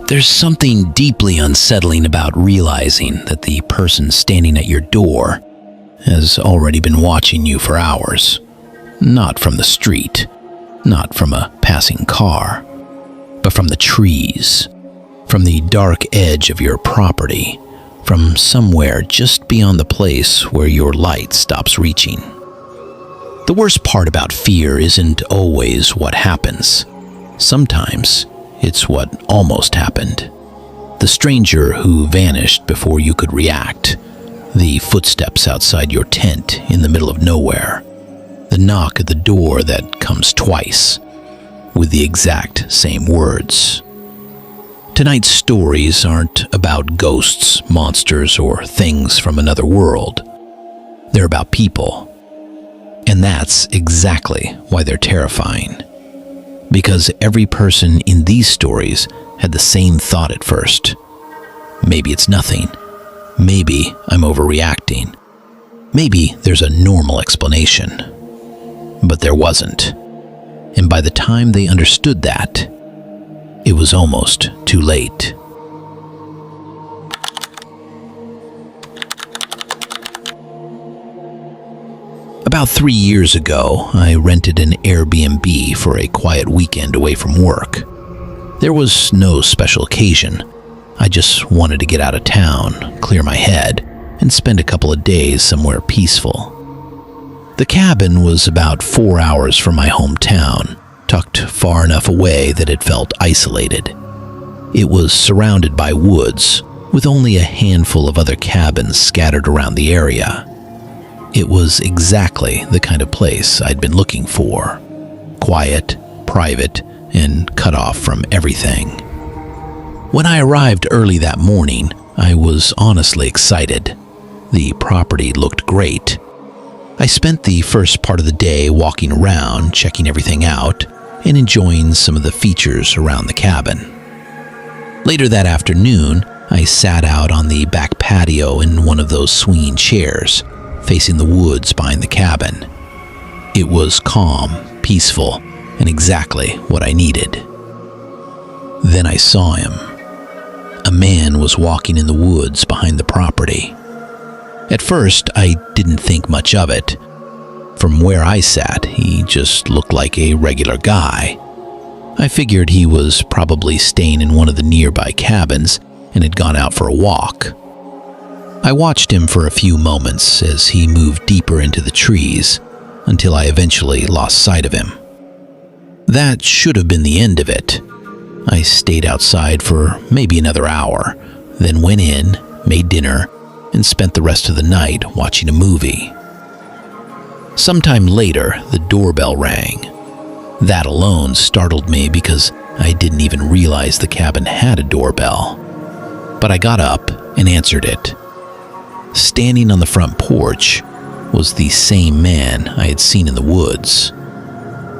There's something deeply unsettling about realizing that the person standing at your door has already been watching you for hours. Not from the street, not from a passing car, but from the trees, from the dark edge of your property, from somewhere just beyond the place where your light stops reaching. The worst part about fear isn't always what happens. Sometimes it's what almost happened. The stranger who vanished before you could react. The footsteps outside your tent in the middle of nowhere. The knock at the door that comes twice, with the exact same words. Tonight's stories aren't about ghosts, monsters, or things from another world. They're about people. And that's exactly why they're terrifying. Because every person in these stories had the same thought at first. Maybe it's nothing. Maybe I'm overreacting. Maybe there's a normal explanation. But there wasn't. And by the time they understood that, it was almost too late. About 3 years ago, I rented an Airbnb for a quiet weekend away from work. There was no special occasion. I just wanted to get out of town, clear my head, and spend a couple of days somewhere peaceful. The cabin was about 4 hours from my hometown, tucked far enough away that it felt isolated. It was surrounded by woods, with only a handful of other cabins scattered around the area. It was exactly the kind of place I'd been looking for. Quiet, private, and cut off from everything. When I arrived early that morning, I was honestly excited. The property looked great. I spent the first part of the day walking around, checking everything out, and enjoying some of the features around the cabin. Later that afternoon, I sat out on the back patio in one of those swinging chairs, facing the woods behind the cabin. It was calm, peaceful, and exactly what I needed. Then I saw him. A man was walking in the woods behind the property. At first, I didn't think much of it. From where I sat, he just looked like a regular guy. I figured he was probably staying in one of the nearby cabins and had gone out for a walk. I watched him for a few moments as he moved deeper into the trees until I eventually lost sight of him. That should have been the end of it. I stayed outside for maybe another hour, then went in, made dinner, and spent the rest of the night watching a movie. Sometime later, the doorbell rang. That alone startled me because I didn't even realize the cabin had a doorbell. But I got up and answered it. Standing on the front porch was the same man I had seen in the woods.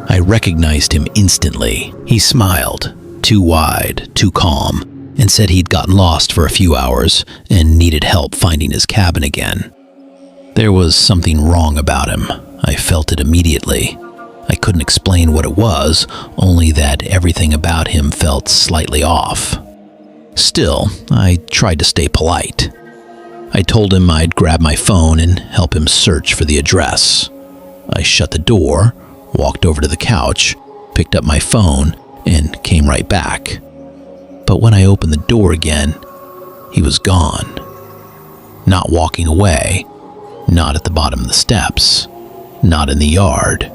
I recognized him instantly. He smiled, too wide, too calm, and said he'd gotten lost for a few hours and needed help finding his cabin again. There was something wrong about him. I felt it immediately. I couldn't explain what it was, only that everything about him felt slightly off. Still, I tried to stay polite. I told him I'd grab my phone and help him search for the address. I shut the door, walked over to the couch, picked up my phone, and came right back. But when I opened the door again, he was gone. Not walking away, not at the bottom of the steps, not in the yard.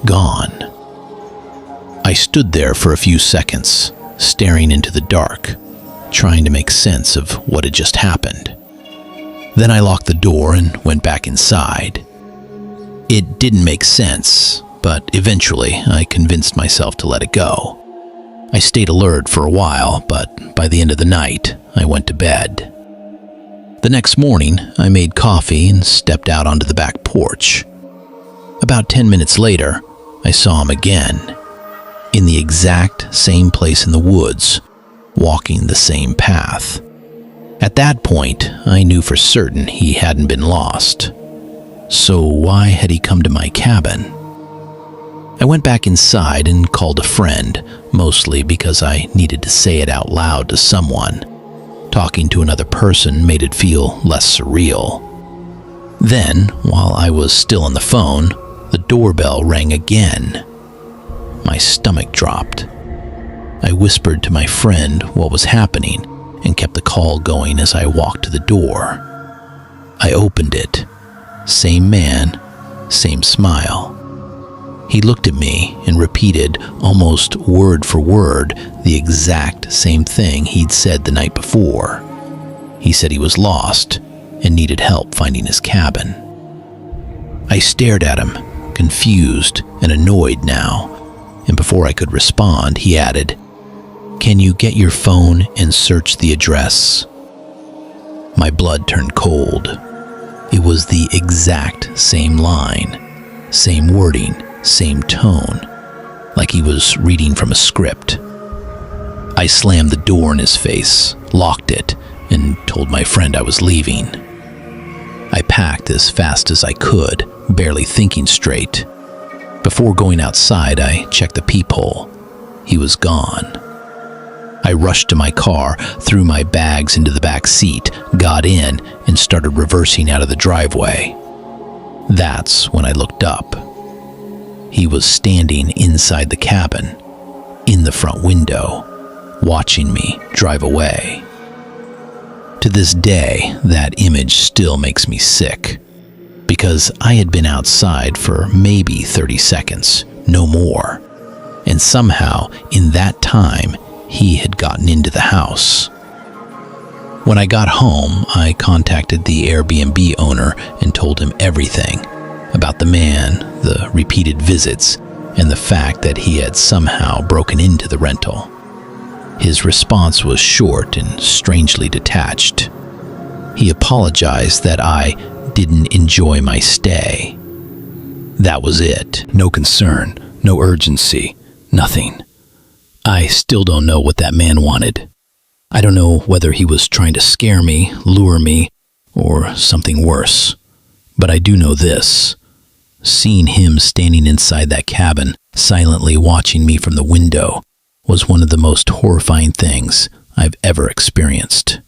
Gone. I stood there for a few seconds, staring into the dark, trying to make sense of what had just happened. Then I locked the door and went back inside. It didn't make sense, but eventually I convinced myself to let it go. I stayed alert for a while, but by the end of the night, I went to bed. The next morning, I made coffee and stepped out onto the back porch. About 10 minutes later, I saw him again, in the exact same place in the woods, walking the same path. At that point, I knew for certain he hadn't been lost. So why had he come to my cabin? I went back inside and called a friend, mostly because I needed to say it out loud to someone. Talking to another person made it feel less surreal. Then, while I was still on the phone, the doorbell rang again. My stomach dropped. I whispered to my friend what was happening and kept the call going as I walked to the door. I opened it. Same man, same smile. He looked at me and repeated, almost word for word, the exact same thing he'd said the night before. He said he was lost and needed help finding his cabin. I stared at him, confused and annoyed now, and before I could respond, he added, "Can you get your phone and search the address?" My blood turned cold. It was the exact same line, same wording, same tone, like he was reading from a script. I slammed the door in his face, locked it, and told my friend I was leaving. I packed as fast as I could, barely thinking straight. Before going outside, I checked the peephole. He was gone. I rushed to my car, threw my bags into the back seat, got in, and started reversing out of the driveway. That's when I looked up. He was standing inside the cabin, in the front window, watching me drive away. To this day, that image still makes me sick, because I had been outside for maybe 30 seconds, no more, and somehow, in that time, he had gotten into the house. When I got home, I contacted the Airbnb owner and told him everything about the man, the repeated visits, and the fact that he had somehow broken into the rental. His response was short and strangely detached. He apologized that I didn't enjoy my stay. That was it. No concern, no urgency, nothing. I still don't know what that man wanted. I don't know whether he was trying to scare me, lure me, or something worse. But I do know this. Seeing him standing inside that cabin, silently watching me from the window, was one of the most horrifying things I've ever experienced.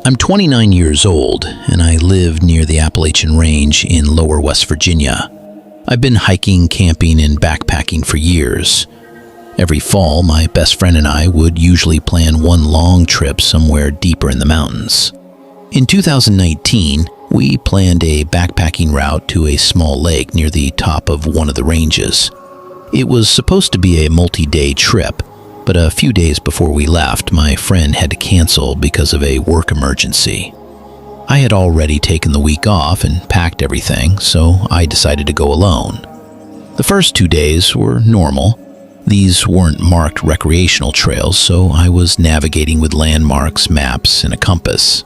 I'm 29 years old, and I live near the Appalachian Range in lower West Virginia. I've been hiking, camping, and backpacking for years. Every fall, my best friend and I would usually plan one long trip somewhere deeper in the mountains. In 2019, we planned a backpacking route to a small lake near the top of one of the ranges. It was supposed to be a multi-day trip, but a few days before we left, my friend had to cancel because of a work emergency. I had already taken the week off and packed everything, so I decided to go alone. The first 2 days were normal. These weren't marked recreational trails, so I was navigating with landmarks, maps, and a compass.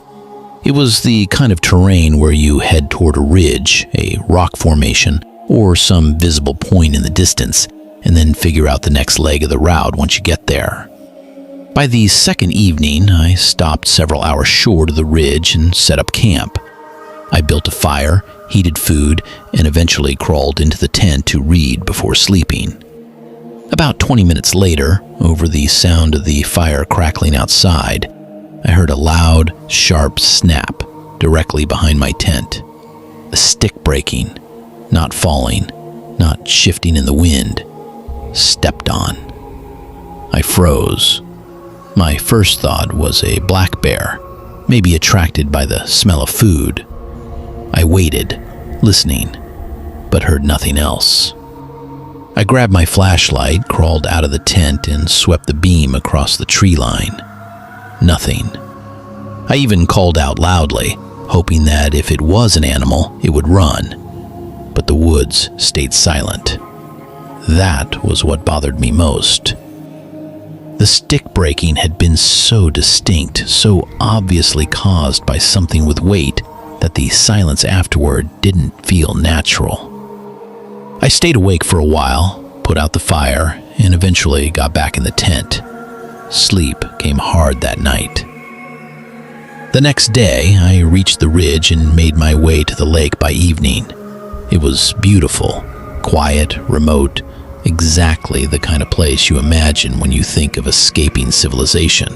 It was the kind of terrain where you head toward a ridge, a rock formation, or some visible point in the distance, and then figure out the next leg of the route once you get there. By the second evening, I stopped several hours short of the ridge and set up camp. I built a fire, heated food, and eventually crawled into the tent to read before sleeping. About 20 minutes later, over the sound of the fire crackling outside, I heard a loud, sharp snap directly behind my tent. A stick breaking, not falling, not shifting in the wind. Stepped on. I froze. My first thought was a black bear, maybe attracted by the smell of food. I waited, listening, but heard nothing else. I grabbed my flashlight, crawled out of the tent, and swept the beam across the tree line. Nothing. I even called out loudly, hoping that if it was an animal, it would run. But the woods stayed silent. That was what bothered me most. The stick breaking had been so distinct, so obviously caused by something with weight, that the silence afterward didn't feel natural. I stayed awake for a while, put out the fire, and eventually got back in the tent. Sleep came hard that night. The next day, I reached the ridge and made my way to the lake by evening. It was beautiful, quiet, remote, exactly the kind of place you imagine when you think of escaping civilization.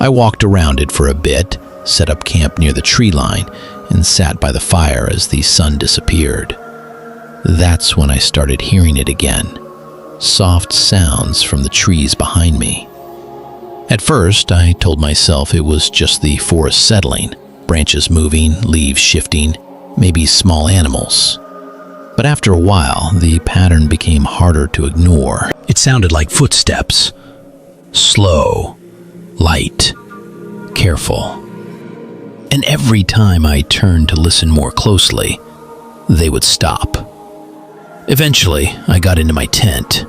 I walked around it for a bit, set up camp near the tree line, and sat by the fire as the sun disappeared. That's when I started hearing it again, soft sounds from the trees behind me. At first, I told myself it was just the forest settling, branches moving, leaves shifting, maybe small animals. But after a while, the pattern became harder to ignore. It sounded like footsteps. Slow, light, careful. And every time I turned to listen more closely, they would stop. Eventually, I got into my tent.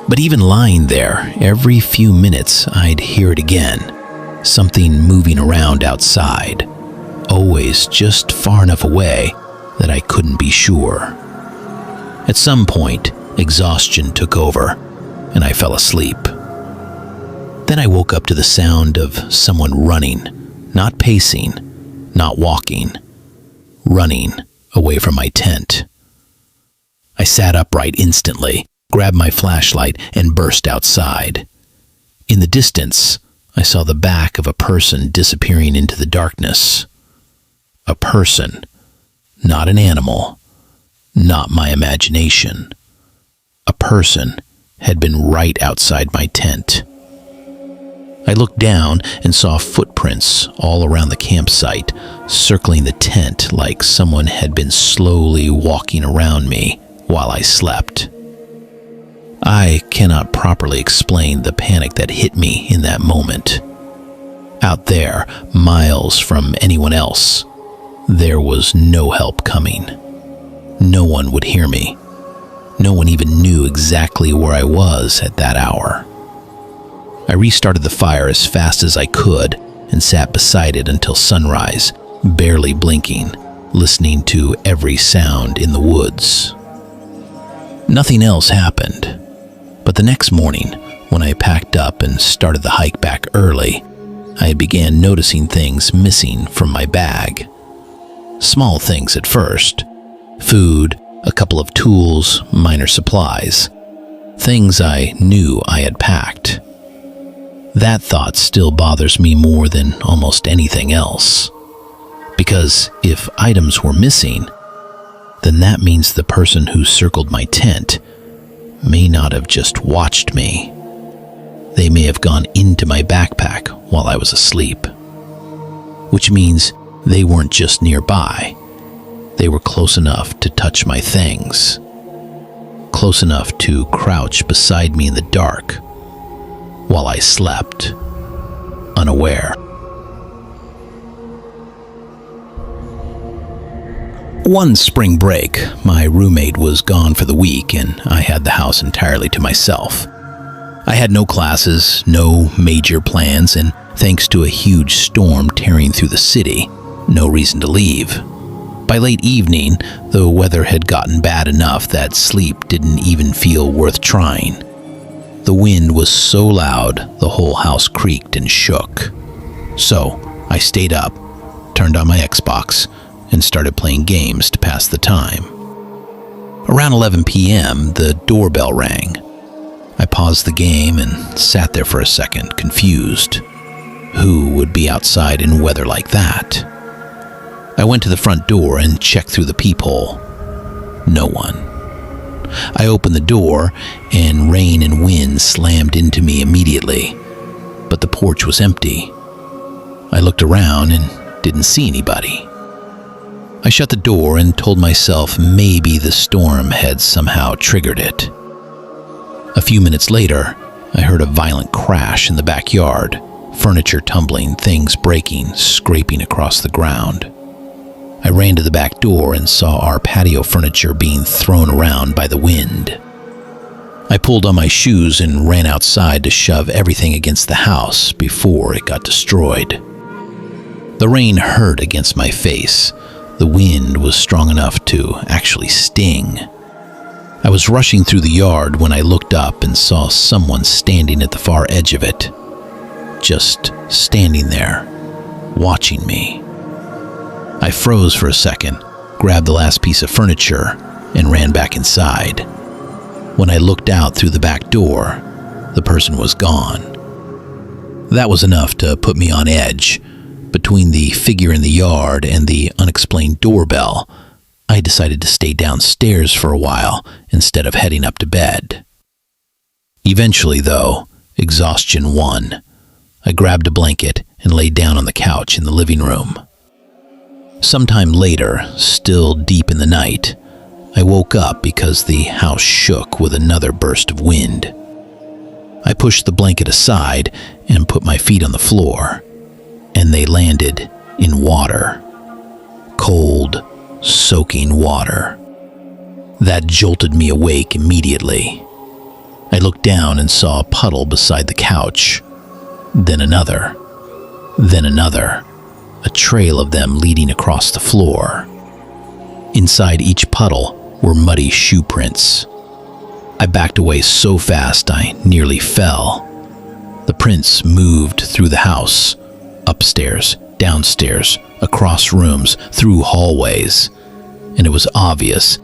But even lying there, every few minutes I'd hear it again. Something moving around outside, always just far enough away that I couldn't be sure. At some point, exhaustion took over, and I fell asleep. Then I woke up to the sound of someone running, not pacing, not walking, running away from my tent. I sat upright instantly, grabbed my flashlight, and burst outside. In the distance, I saw the back of a person disappearing into the darkness. A person, not an animal, not my imagination. A person had been right outside my tent. I looked down and saw footprints all around the campsite, circling the tent like someone had been slowly walking around me while I slept. I cannot properly explain the panic that hit me in that moment. Out there, miles from anyone else, there was no help coming. No one would hear me. No one even knew exactly where I was at that hour. I restarted the fire as fast as I could and sat beside it until sunrise, barely blinking, listening to every sound in the woods. Nothing else happened, but the next morning, when I packed up and started the hike back early, I began noticing things missing from my bag. Small things at first. Food, a couple of tools, minor supplies. Things I knew I had packed. That thought still bothers me more than almost anything else. Because if items were missing, then that means the person who circled my tent may not have just watched me. They may have gone into my backpack while I was asleep. Which means they weren't just nearby. They were close enough to touch my things. Close enough to crouch beside me in the dark while I slept, unaware. One spring break, my roommate was gone for the week and I had the house entirely to myself. I had no classes, no major plans, and thanks to a huge storm tearing through the city, no reason to leave. By late evening, the weather had gotten bad enough that sleep didn't even feel worth trying. The wind was so loud, the whole house creaked and shook. So, I stayed up, turned on my Xbox, and started playing games to pass the time. Around 11 p.m., the doorbell rang. I paused the game and sat there for a second, confused. Who would be outside in weather like that? I went to the front door and checked through the peephole. No one. I opened the door, and rain and wind slammed into me immediately, but the porch was empty. I looked around and didn't see anybody. I shut the door and told myself maybe the storm had somehow triggered it. A few minutes later, I heard a violent crash in the backyard, furniture tumbling, things breaking, scraping across the ground. I ran to the back door and saw our patio furniture being thrown around by the wind. I pulled on my shoes and ran outside to shove everything against the house before it got destroyed. The rain hurt against my face. The wind was strong enough to actually sting. I was rushing through the yard when I looked up and saw someone standing at the far edge of it. Just standing there, watching me. I froze for a second, grabbed the last piece of furniture, and ran back inside. When I looked out through the back door, the person was gone. That was enough to put me on edge. Between the figure in the yard and the unexplained doorbell, I decided to stay downstairs for a while instead of heading up to bed. Eventually, though, exhaustion won. I grabbed a blanket and lay down on the couch in the living room. Sometime later, still deep in the night, I woke up because the house shook with another burst of wind. I pushed the blanket aside and put my feet on the floor, and they landed in water. Cold, soaking water. That jolted me awake immediately. I looked down and saw a puddle beside the couch, then another, a trail of them leading across the floor. Inside each puddle were muddy shoe prints. I backed away so fast I nearly fell. The prints moved through the house, upstairs, downstairs, across rooms, through hallways, and it was obvious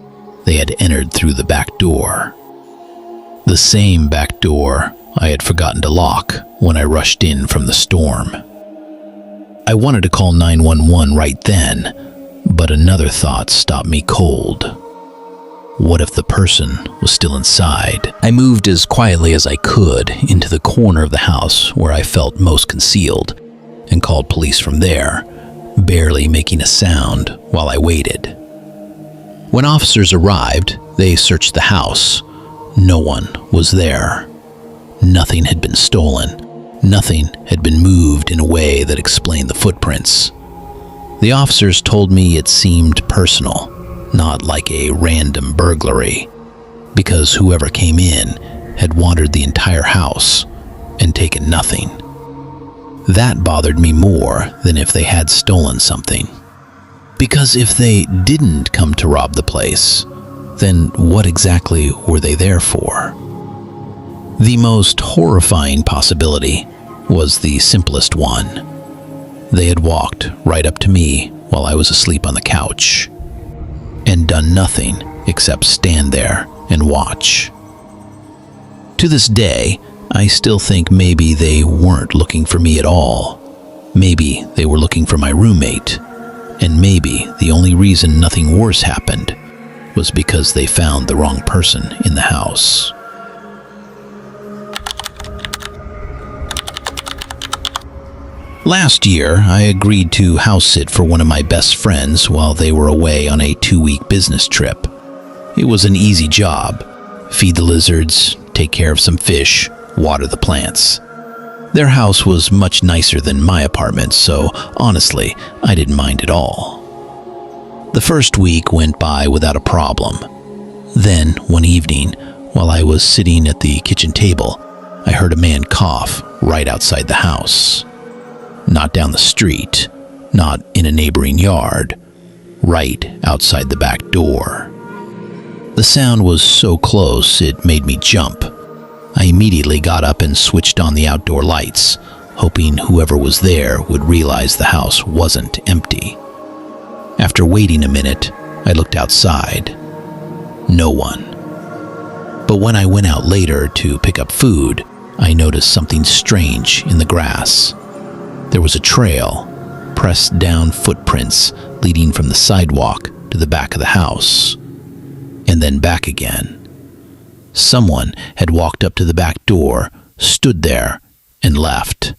they had entered through the back door. The same back door I had forgotten to lock when I rushed in from the storm. I wanted to call 911 right then, but another thought stopped me cold. What if the person was still inside? I moved as quietly as I could into the corner of the house where I felt most concealed and called police from there, barely making a sound while I waited. When officers arrived, they searched the house. No one was there. Nothing had been stolen. Nothing had been moved in a way that explained the footprints. The officers told me it seemed personal, not like a random burglary, because whoever came in had wandered the entire house and taken nothing. That bothered me more than if they had stolen something. Because if they didn't come to rob the place, then what exactly were they there for? The most horrifying possibility was the simplest one. They had walked right up to me while I was asleep on the couch and done nothing except stand there and watch. To this day, I still think maybe they weren't looking for me at all. Maybe they were looking for my roommate, and maybe the only reason nothing worse happened was because they found the wrong person in the house. Last year, I agreed to house sit for one of my best friends while they were away on a 2-week business trip. It was an easy job. Feed the lizards, take care of some fish, water the plants. Their house was much nicer than my apartment, so honestly, I didn't mind at all. The first week went by without a problem. Then, one evening, while I was sitting at the kitchen table, I heard a man cough right outside the house. Not down the street, not in a neighboring yard, right outside the back door. The sound was so close it made me jump. I immediately got up and switched on the outdoor lights, hoping whoever was there would realize the house wasn't empty. After waiting a minute, I looked outside. No one. But when I went out later to pick up food, I noticed something strange in the grass. There was a trail, pressed down footprints leading from the sidewalk to the back of the house, and then back again. Someone had walked up to the back door, stood there, and left.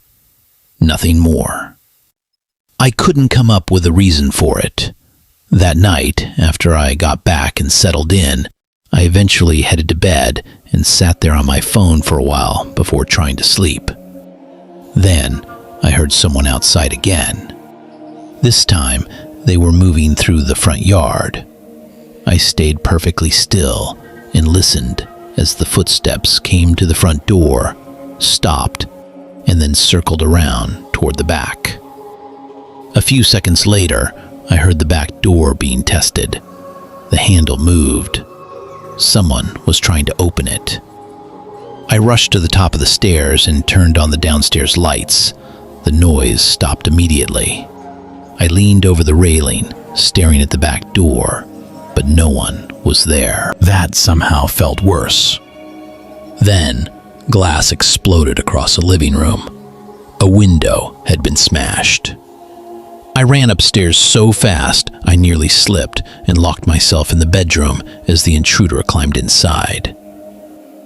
Nothing more. I couldn't come up with a reason for it. That night, after I got back and settled in, I eventually headed to bed and sat there on my phone for a while before trying to sleep. Then, I heard someone outside again. This time, they were moving through the front yard. I stayed perfectly still and listened as the footsteps came to the front door, stopped, and then circled around toward the back. A few seconds later, I heard the back door being tested. The handle moved. Someone was trying to open it. I rushed to the top of the stairs and turned on the downstairs lights. The The noise stopped immediately. I leaned over the railing, staring at the back door, but no one was there. That somehow felt worse. Then, glass exploded across the living room. A window had been smashed. I ran upstairs so fast I nearly slipped and locked myself in the bedroom as the intruder climbed inside.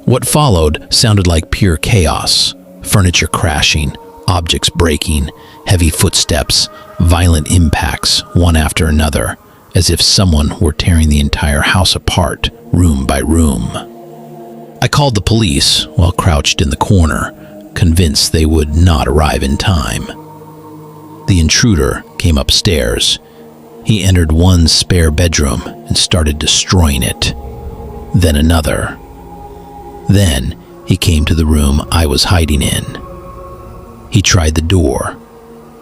What followed sounded like pure chaos: furniture crashing, objects breaking, heavy footsteps, violent impacts, one after another, as if someone were tearing the entire house apart, room by room. I called the police while crouched in the corner, convinced they would not arrive in time. The intruder came upstairs. He entered one spare bedroom and started destroying it. Then another. Then he came to the room I was hiding in. He tried the door.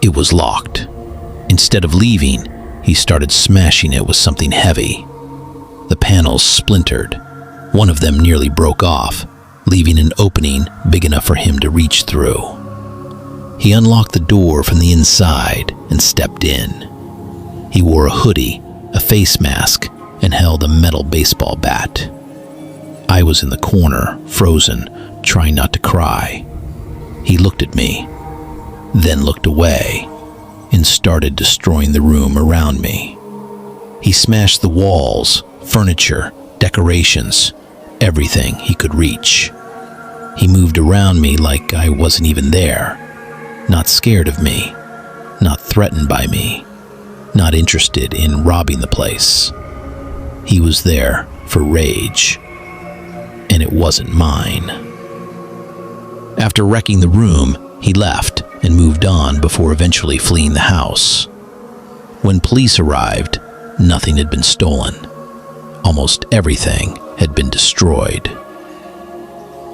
It was locked. Instead of leaving, he started smashing it with something heavy. The panels splintered. One of them nearly broke off, leaving an opening big enough for him to reach through. He unlocked the door from the inside and stepped in. He wore a hoodie, a face mask, and held a metal baseball bat. I was in the corner, frozen, trying not to cry. He looked at me, then looked away, and started destroying the room around me. He smashed the walls, furniture, decorations, everything he could reach. He moved around me like I wasn't even there, not scared of me, not threatened by me, not interested in robbing the place. He was there for rage, and it wasn't mine. After wrecking the room, he left and moved on before eventually fleeing the house. When police arrived, nothing had been stolen. Almost everything had been destroyed.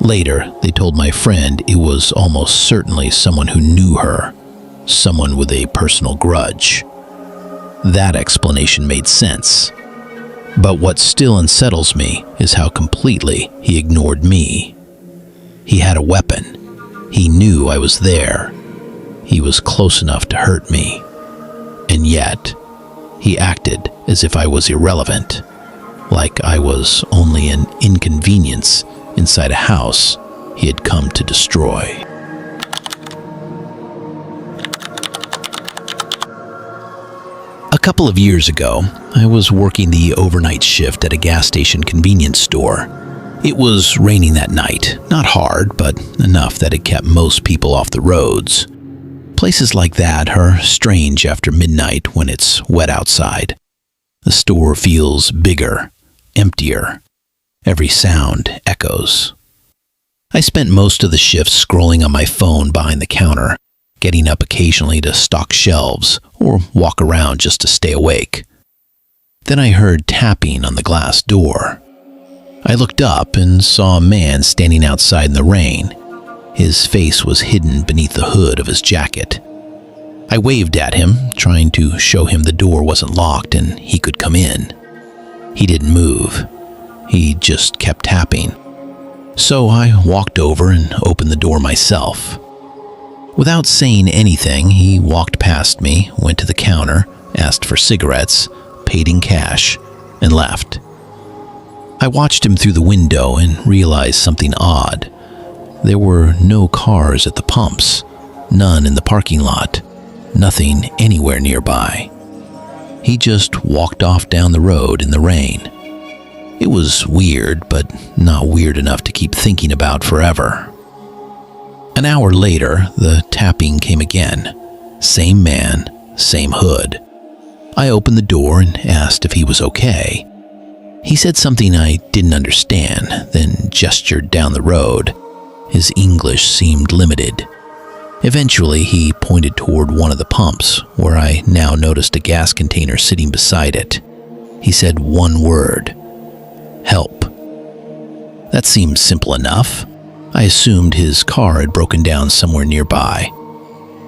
Later, they told my friend it was almost certainly someone who knew her, someone with a personal grudge. That explanation made sense. But what still unsettles me is how completely he ignored me. He had a weapon. He knew I was there. He was close enough to hurt me. And yet, he acted as if I was irrelevant, like I was only an inconvenience inside a house he had come to destroy. A couple of years ago, I was working the overnight shift at a gas station convenience store. It was raining that night, not hard, but enough that it kept most people off the roads. Places like that are strange after midnight when it's wet outside. The store feels bigger, emptier. Every sound echoes. I spent most of the shift scrolling on my phone behind the counter, getting up occasionally to stock shelves or walk around just to stay awake. Then I heard tapping on the glass door. I looked up and saw a man standing outside in the rain. His face was hidden beneath the hood of his jacket. I waved at him, trying to show him the door wasn't locked and he could come in. He didn't move. He just kept tapping. So I walked over and opened the door myself. Without saying anything, he walked past me, went to the counter, asked for cigarettes, paid in cash, and left. I watched him through the window and realized something odd. There were no cars at the pumps, none in the parking lot, nothing anywhere nearby. He just walked off down the road in the rain. It was weird, but not weird enough to keep thinking about forever. An hour later, the tapping came again. Same man, same hood. I opened the door and asked if he was okay. He said something I didn't understand, then gestured down the road. His English seemed limited. Eventually, he pointed toward one of the pumps, where I now noticed a gas container sitting beside it. He said one word: help. That seemed simple enough. I assumed his car had broken down somewhere nearby.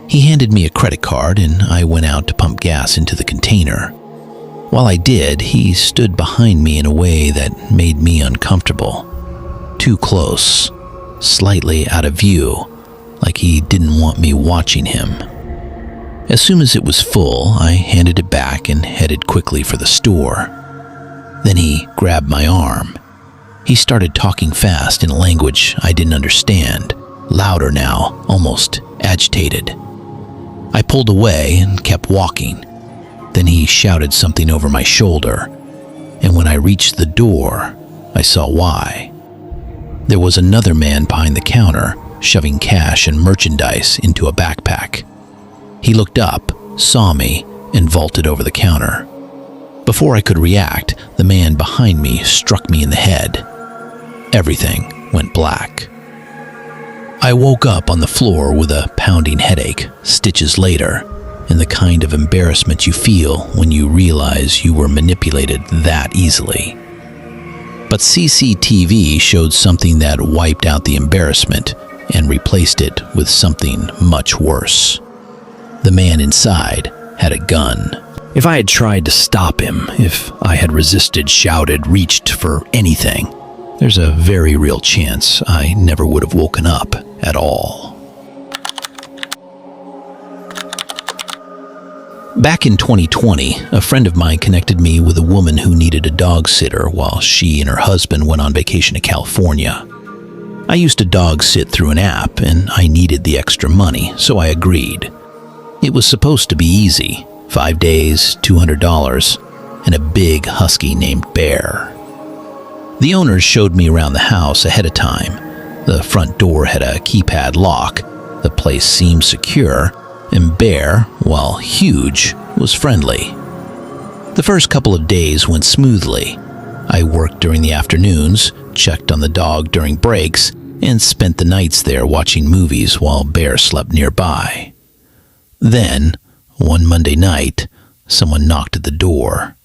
He handed me a credit card and I went out to pump gas into the container. While I did, he stood behind me in a way that made me uncomfortable. Too close, slightly out of view, like he didn't want me watching him. As soon as it was full, I handed it back and headed quickly for the store. Then he grabbed my arm. He started talking fast in a language I didn't understand, louder now, almost agitated. I pulled away and kept walking. Then he shouted something over my shoulder, and when I reached the door, I saw why. There was another man behind the counter, shoving cash and merchandise into a backpack. He looked up, saw me, and vaulted over the counter. Before I could react, the man behind me struck me in the head. Everything went black. I woke up on the floor with a pounding headache, stitches later, and the kind of embarrassment you feel when you realize you were manipulated that easily. But CCTV showed something that wiped out the embarrassment and replaced it with something much worse. The man inside had a gun. If I had tried to stop him, if I had resisted, shouted, reached for anything, there's a very real chance I never would have woken up at all. Back in 2020, a friend of mine connected me with a woman who needed a dog sitter while she and her husband went on vacation to California. I used to dog sit through an app and I needed the extra money, so I agreed. It was supposed to be easy, 5 days, $200, and a big husky named Bear. The owners showed me around the house ahead of time. The front door had a keypad lock, the place seemed secure, and Bear, while huge, was friendly. The first couple of days went smoothly. I worked during the afternoons, checked on the dog during breaks, and spent the nights there watching movies while Bear slept nearby. Then, one Monday night, someone knocked at the door.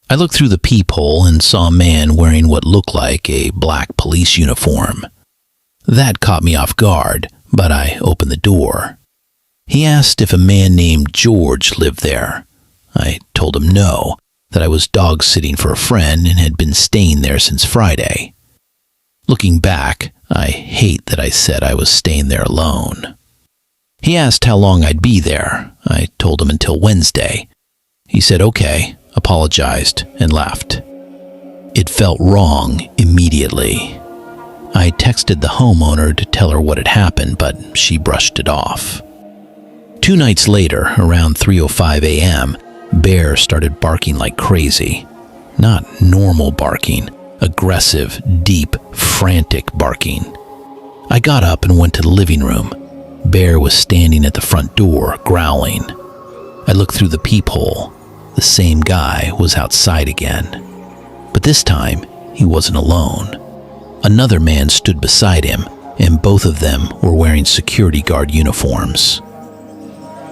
I looked through the peephole and saw a man wearing what looked like a black police uniform. That caught me off guard, but I opened the door. He asked if a man named George lived there. I told him no, that I was dog sitting for a friend and had been staying there since Friday. Looking back, I hate that I said I was staying there alone. He asked how long I'd be there. I told him until Wednesday. He said okay, apologized, and left. It felt wrong immediately. I texted the homeowner to tell her what had happened, but she brushed it off. 2 nights later, around 3:05 a.m., Bear started barking like crazy. Not normal barking, aggressive, deep, frantic barking. I got up and went to the living room. Bear was standing at the front door, growling. I looked through the peephole. The same guy was outside again. But this time, he wasn't alone. Another man stood beside him, and both of them were wearing security guard uniforms.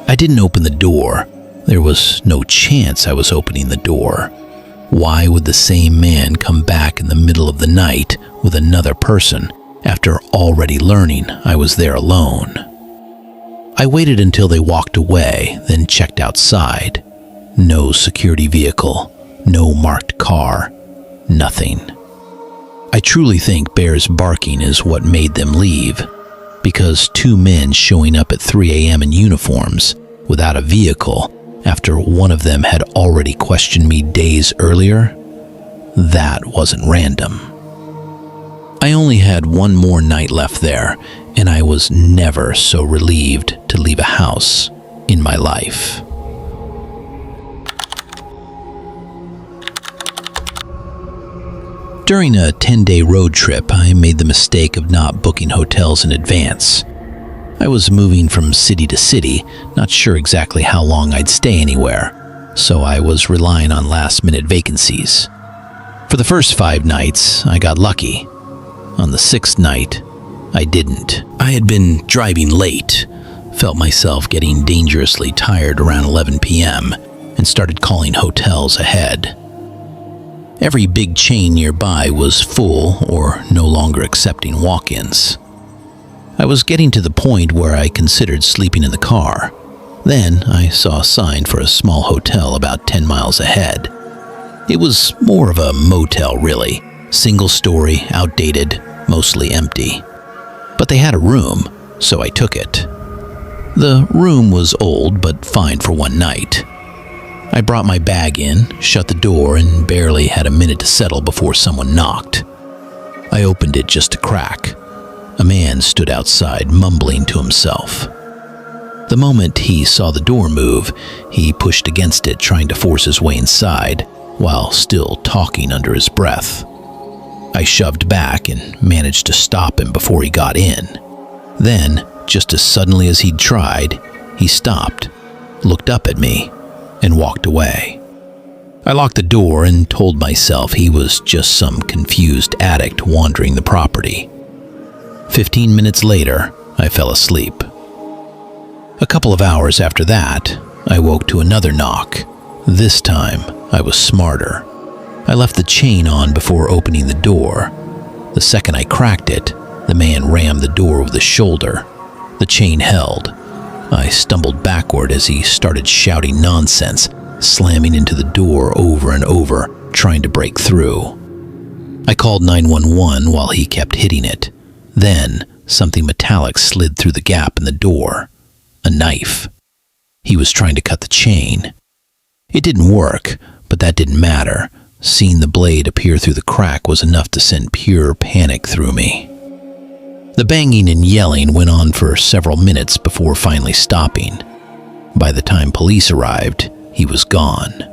I didn't open the door. There was no chance I was opening the door. Why would the same man come back in the middle of the night with another person after already learning I was there alone? I waited until they walked away, then checked outside. No security vehicle, no marked car, nothing. I truly think Bear's barking is what made them leave, because 2 men showing up at 3 a.m. in uniforms without a vehicle after one of them had already questioned me days earlier, that wasn't random. I only had one more night left there, and I was never so relieved to leave a house in my life. During a 10-day road trip, I made the mistake of not booking hotels in advance. I was moving from city to city, not sure exactly how long I'd stay anywhere, so I was relying on last-minute vacancies. For the first 5 nights, I got lucky. On the 6th night, I didn't. I had been driving late, felt myself getting dangerously tired around 11 p.m., and started calling hotels ahead. Every big chain nearby was full or no longer accepting walk-ins. I was getting to the point where I considered sleeping in the car. Then I saw a sign for a small hotel about 10 miles ahead. It was more of a motel, really. Single-story, outdated, mostly empty. But they had a room, so I took it. The room was old but fine for one night. I brought my bag in, shut the door, and barely had a minute to settle before someone knocked. I opened it just a crack. A man stood outside, mumbling to himself. The moment he saw the door move, he pushed against it, trying to force his way inside, while still talking under his breath. I shoved back and managed to stop him before he got in. Then, just as suddenly as he'd tried, he stopped, looked up at me, and walked away. I locked the door and told myself he was just some confused addict wandering the property. 15 minutes later, I fell asleep. A couple of hours after that, I woke to another knock. This time, I was smarter. I left the chain on before opening the door. The second I cracked it, the man rammed the door over the shoulder. The chain held. I stumbled backward as he started shouting nonsense, slamming into the door over and over, trying to break through. I called 911 while he kept hitting it. Then, something metallic slid through the gap in the door. A knife. He was trying to cut the chain. It didn't work, but that didn't matter. Seeing the blade appear through the crack was enough to send pure panic through me. The banging and yelling went on for several minutes before finally stopping. By the time police arrived, he was gone.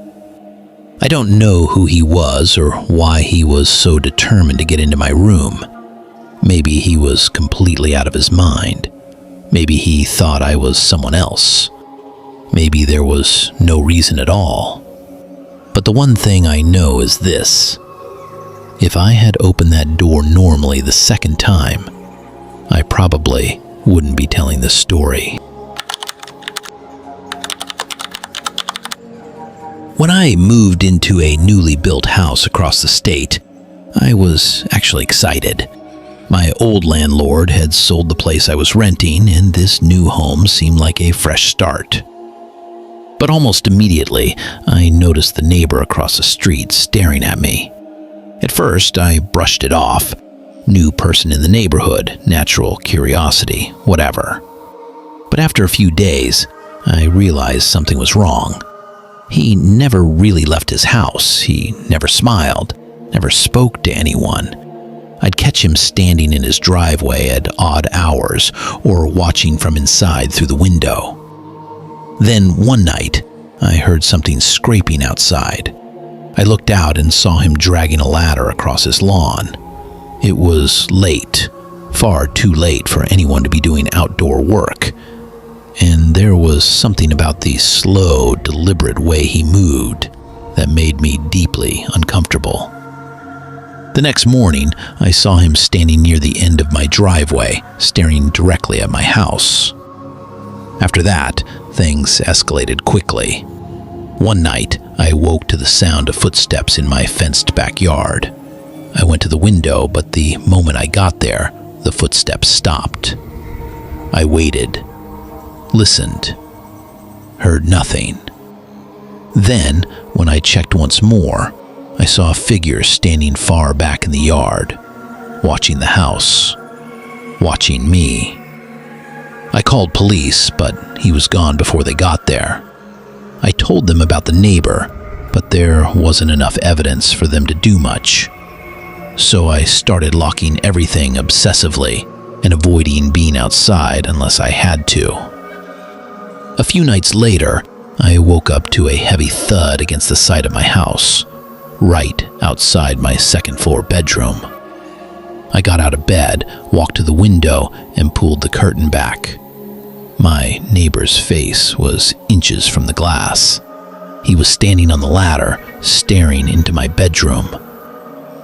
I don't know who he was or why he was so determined to get into my room. Maybe he was completely out of his mind. Maybe he thought I was someone else. Maybe there was no reason at all. But the one thing I know is this. If I had opened that door normally the second time, I probably wouldn't be telling this story. When I moved into a newly built house across the state, I was actually excited. My old landlord had sold the place I was renting, and this new home seemed like a fresh start. But almost immediately, I noticed the neighbor across the street staring at me. At first, I brushed it off. New person in the neighborhood, natural curiosity, whatever. But after a few days, I realized something was wrong. He never really left his house. He never smiled, never spoke to anyone. I'd catch him standing in his driveway at odd hours or watching from inside through the window. Then one night, I heard something scraping outside. I looked out and saw him dragging a ladder across his lawn. It was late, far too late for anyone to be doing outdoor work. And there was something about the slow, deliberate way he moved that made me deeply uncomfortable. The next morning, I saw him standing near the end of my driveway, staring directly at my house. After that, things escalated quickly. One night, I woke to the sound of footsteps in my fenced backyard. I went to the window, but the moment I got there, the footsteps stopped. I waited, listened, heard nothing. Then, when I checked once more, I saw a figure standing far back in the yard, watching the house, watching me. I called police, but he was gone before they got there. I told them about the neighbor, but there wasn't enough evidence for them to do much. So I started locking everything obsessively and avoiding being outside unless I had to. A few nights later, I woke up to a heavy thud against the side of my house, right outside my second-floor bedroom. I got out of bed, walked to the window, and pulled the curtain back. My neighbor's face was inches from the glass. He was standing on the ladder, staring into my bedroom.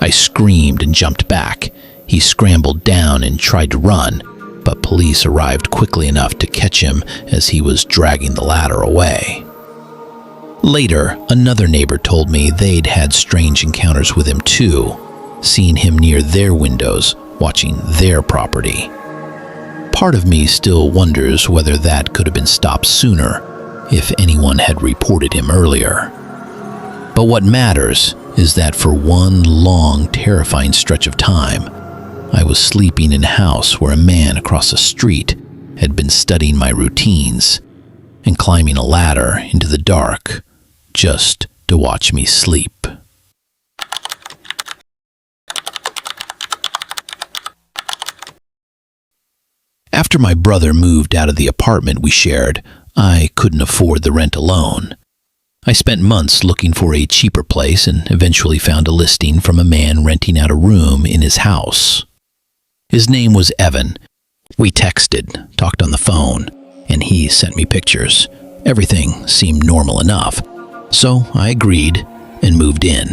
I screamed and jumped back. He scrambled down and tried to run, but police arrived quickly enough to catch him as he was dragging the ladder away. Later, another neighbor told me they'd had strange encounters with him too, seeing him near their windows, watching their property. Part of me still wonders whether that could have been stopped sooner if anyone had reported him earlier. But what matters is that for one long, terrifying stretch of time, I was sleeping in a house where a man across the street had been studying my routines and climbing a ladder into the dark just to watch me sleep. After my brother moved out of the apartment we shared, I couldn't afford the rent alone. I spent months looking for a cheaper place and eventually found a listing from a man renting out a room in his house. His name was Evan. We texted, talked on the phone, and he sent me pictures. Everything seemed normal enough, so I agreed and moved in.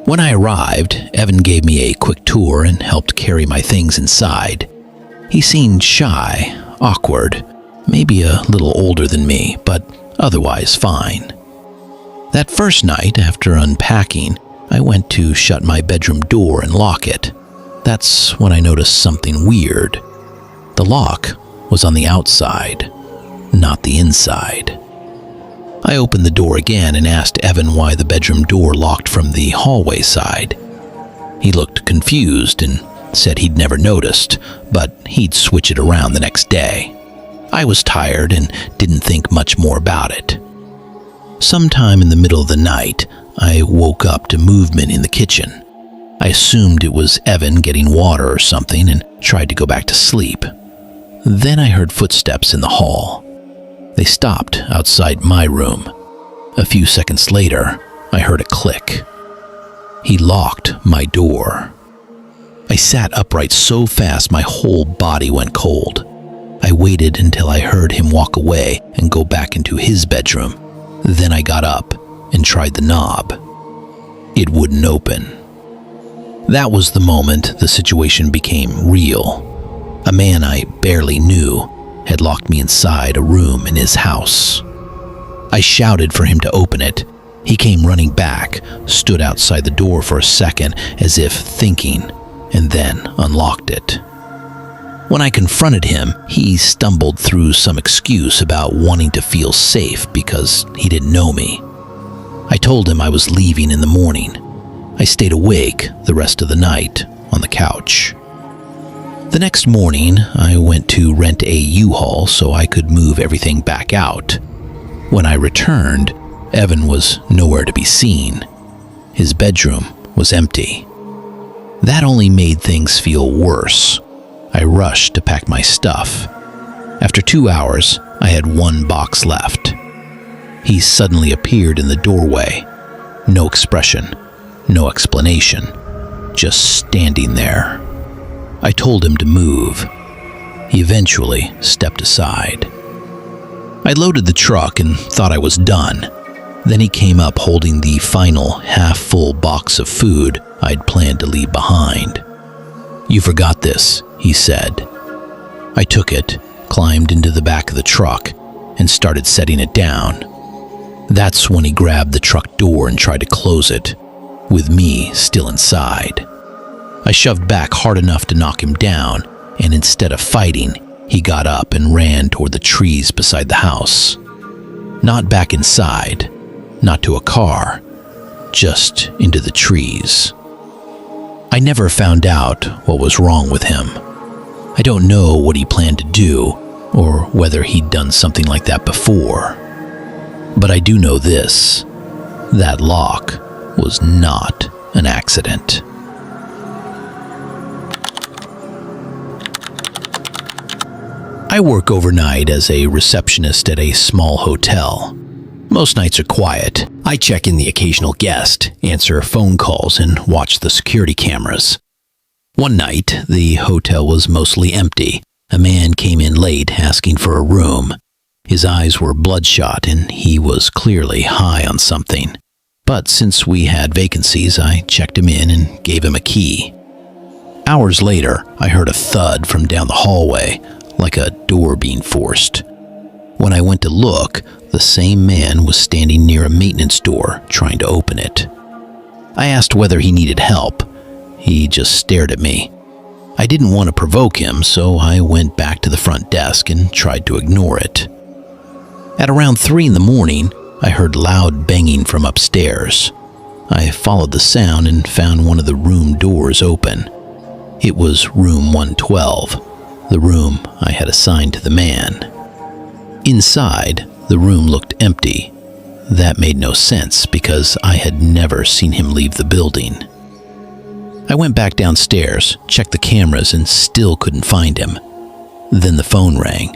When I arrived, Evan gave me a quick tour and helped carry my things inside. He seemed shy, awkward, maybe a little older than me, but otherwise fine. That first night, after unpacking, I went to shut my bedroom door and lock it. That's when I noticed something weird. The lock was on the outside, not the inside. I opened the door again and asked Evan why the bedroom door locked from the hallway side. He looked confused and said he'd never noticed, but he'd switch it around the next day. I was tired and didn't think much more about it. Sometime in the middle of the night, I woke up to movement in the kitchen. I assumed it was Evan getting water or something and tried to go back to sleep. Then I heard footsteps in the hall. They stopped outside my room. A few seconds later, I heard a click. He locked my door. I sat upright so fast my whole body went cold. I waited until I heard him walk away and go back into his bedroom. Then I got up and tried the knob. It wouldn't open. That was the moment the situation became real. A man I barely knew had locked me inside a room in his house. I shouted for him to open it. He came running back, stood outside the door for a second as if thinking, and then unlocked it. When I confronted him, he stumbled through some excuse about wanting to feel safe because he didn't know me. I told him I was leaving in the morning. I stayed awake the rest of the night on the couch. The next morning, I went to rent a U-Haul so I could move everything back out. When I returned, Evan was nowhere to be seen. His bedroom was empty. That only made things feel worse. I rushed to pack my stuff. After 2 hours, I had one box left. He suddenly appeared in the doorway. No expression, no explanation, just standing there. I told him to move. He eventually stepped aside. I loaded the truck and thought I was done. Then he came up holding the final half-full box of food I'd planned to leave behind. "You forgot this," he said. I took it, climbed into the back of the truck, and started setting it down. That's when he grabbed the truck door and tried to close it, with me still inside. I shoved back hard enough to knock him down, and instead of fighting, he got up and ran toward the trees beside the house. Not back inside, not to a car, just into the trees. I never found out what was wrong with him. I don't know what he planned to do, or whether he'd done something like that before. But I do know this: that lock was not an accident. I work overnight as a receptionist at a small hotel. Most nights are quiet. I check in the occasional guest, answer phone calls, and watch the security cameras. One night, the hotel was mostly empty. A man came in late asking for a room. His eyes were bloodshot and he was clearly high on something. But since we had vacancies, I checked him in and gave him a key. Hours later, I heard a thud from down the hallway, like a door being forced. When I went to look, the same man was standing near a maintenance door, trying to open it. I asked whether he needed help. He just stared at me. I didn't want to provoke him, so I went back to the front desk and tried to ignore it. At around 3 in the morning, I heard loud banging from upstairs. I followed the sound and found one of the room doors open. It was room 112. the room I had assigned to the man. Inside, the room looked empty. That made no sense because I had never seen him leave the building. I went back downstairs, checked the cameras, and still couldn't find him. Then the phone rang.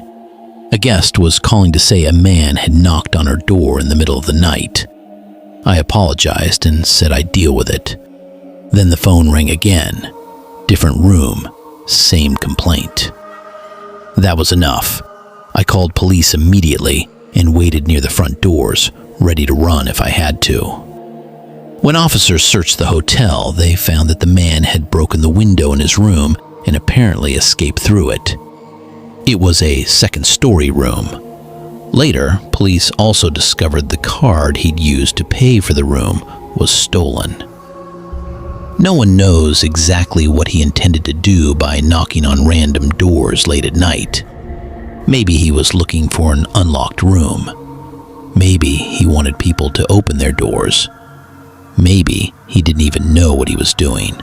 A guest was calling to say a man had knocked on her door in the middle of the night. I apologized and said I'd deal with it. Then the phone rang again. Different room, same complaint. That was enough. I called police immediately and waited near the front doors, ready to run if I had to. When officers searched the hotel, they found that the man had broken the window in his room and apparently escaped through it. It was a second-story room. Later, police also discovered the card he'd used to pay for the room was stolen. No one knows exactly what he intended to do by knocking on random doors late at night. Maybe he was looking for an unlocked room. Maybe he wanted people to open their doors. Maybe he didn't even know what he was doing.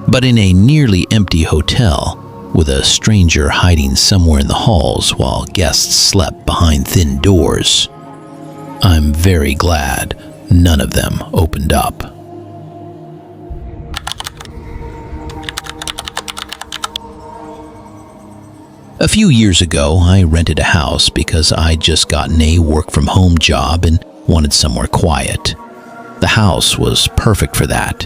But in a nearly empty hotel, with a stranger hiding somewhere in the halls while guests slept behind thin doors, I'm very glad none of them opened up. A few years ago, I rented a house because I'd just gotten a work-from-home job and wanted somewhere quiet. The house was perfect for that.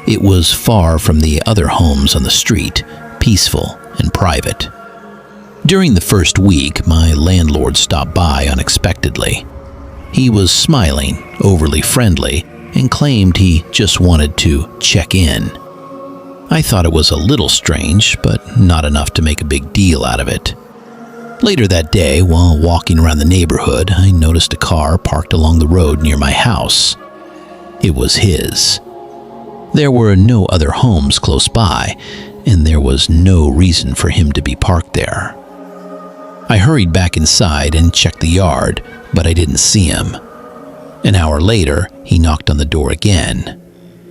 It was far from the other homes on the street, peaceful and private. During the first week, my landlord stopped by unexpectedly. He was smiling, overly friendly, and claimed he just wanted to check in. I thought it was a little strange, but not enough to make a big deal out of it. Later that day, while walking around the neighborhood, I noticed a car parked along the road near my house. It was his. There were no other homes close by, and there was no reason for him to be parked there. I hurried back inside and checked the yard, but I didn't see him. An hour later, he knocked on the door again.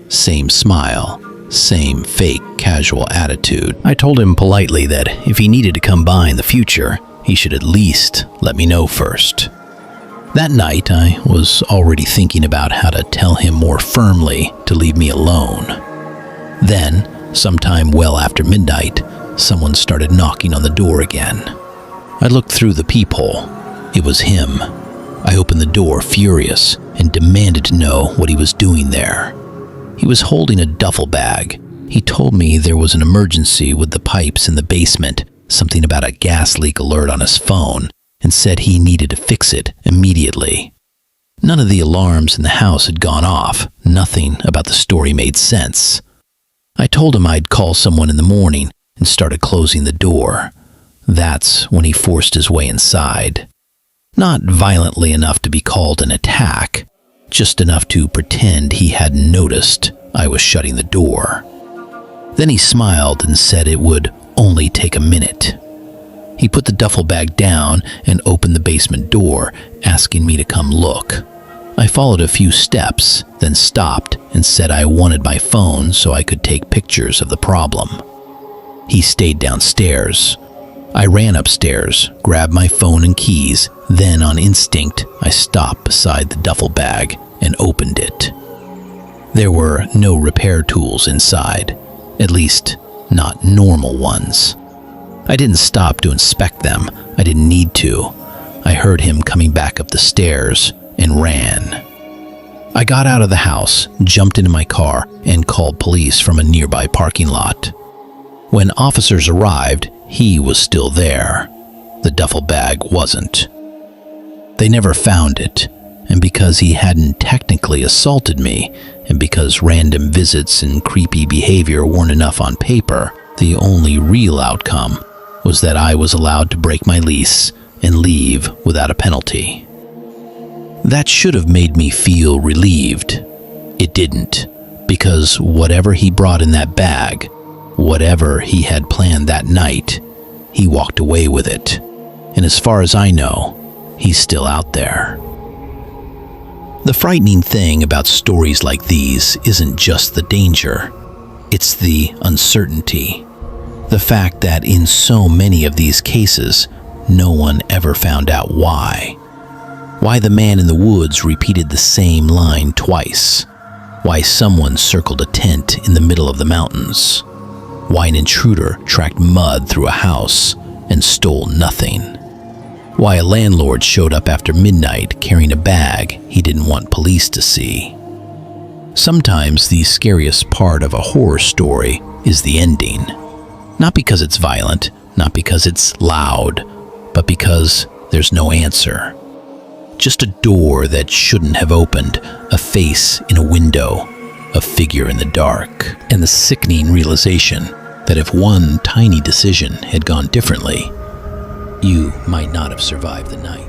Same smile. Same fake, casual attitude. I told him politely that if he needed to come by in the future, he should at least let me know first. That night, I was already thinking about how to tell him more firmly to leave me alone. Then, sometime well after midnight, someone started knocking on the door again. I looked through the peephole. It was him. I opened the door furious and demanded to know what he was doing there. He was holding a duffel bag. He told me there was an emergency with the pipes in the basement, something about a gas leak alert on his phone, and said he needed to fix it immediately. None of the alarms in the house had gone off. Nothing about the story made sense. I told him I'd call someone in the morning and started closing the door. That's when he forced his way inside. Not violently enough to be called an attack, just enough to pretend he hadn't noticed I was shutting the door. Then he smiled and said it would only take a minute. He put the duffel bag down and opened the basement door, asking me to come look. I followed a few steps, then stopped and said I wanted my phone so I could take pictures of the problem. He stayed downstairs. I ran upstairs, grabbed my phone and keys, then on instinct, I stopped beside the duffel bag and opened it. There were no repair tools inside, at least not normal ones. I didn't stop to inspect them. I didn't need to. I heard him coming back up the stairs and ran. I got out of the house, jumped into my car, and called police from a nearby parking lot. When officers arrived, he was still there. The duffel bag wasn't. They never found it, and because he hadn't technically assaulted me, and because random visits and creepy behavior weren't enough on paper, the only real outcome was that I was allowed to break my lease and leave without a penalty. That should have made me feel relieved. It didn't, because whatever he brought in that bag, whatever he had planned that night, he walked away with it. And as far as I know, he's still out there. The frightening thing about stories like these isn't just the danger, it's the uncertainty. The fact that in so many of these cases, no one ever found out why. Why the man in the woods repeated the same line twice. Why someone circled a tent in the middle of the mountains. Why an intruder tracked mud through a house and stole nothing. Why a landlord showed up after midnight carrying a bag he didn't want police to see. Sometimes the scariest part of a horror story is the ending. Not because it's violent, not because it's loud, but because there's no answer. Just a door that shouldn't have opened, a face in a window, a figure in the dark, and the sickening realization that if one tiny decision had gone differently, you might not have survived the night.